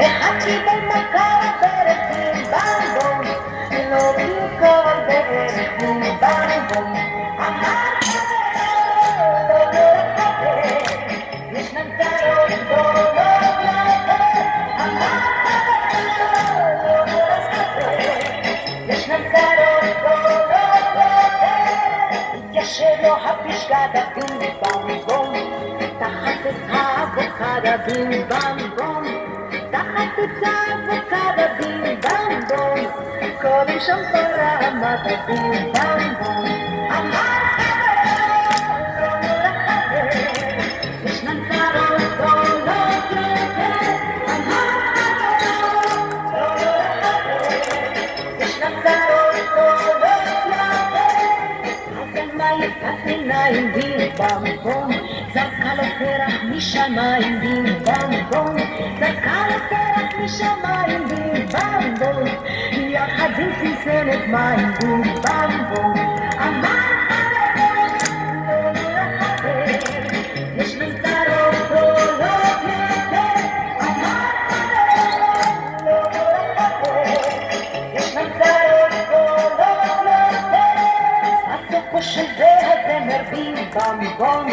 אחד קיבל מכה בערך בלבלבום, לא במקום בערך בלבלבום. אמר חברו, לא לחבר, ישנן צרות גדולות יותר. אמר חברו, לא לחבר, ישנן צרות גדולות יותר. התיישב לו הפשקד הבלבלבום, תחת את האבוקד הבלבלבום, תחת את האבוקד הבלבלבום, קודם שם ברמת הבלבלבום. אמר חברו, לא לחבר, ישנן צרות גדולות יותר. אמר חברו, לא לחבר, ישנן צרות גדולות יותר. האדמה יפת עיניים בלבלבום, זרקה לו פרח משמיים בלבלבום, זרקה לו פרח משמיים בלבלבום, יחד עם צנצנת מים בלבלבום. אמר חברו, לא לחבר, ישנן צרות גדולות יותר. אמר חברו, לא לחבר, ישנן צרות גדולות יותר. הסופו של זה הזמר בלבלבום,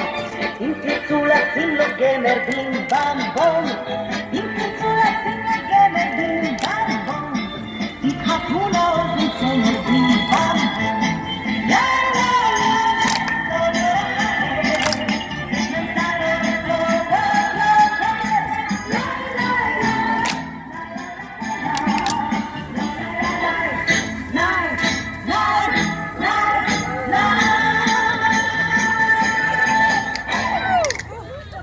אם תרצו לשים לו גמר בלבלבום,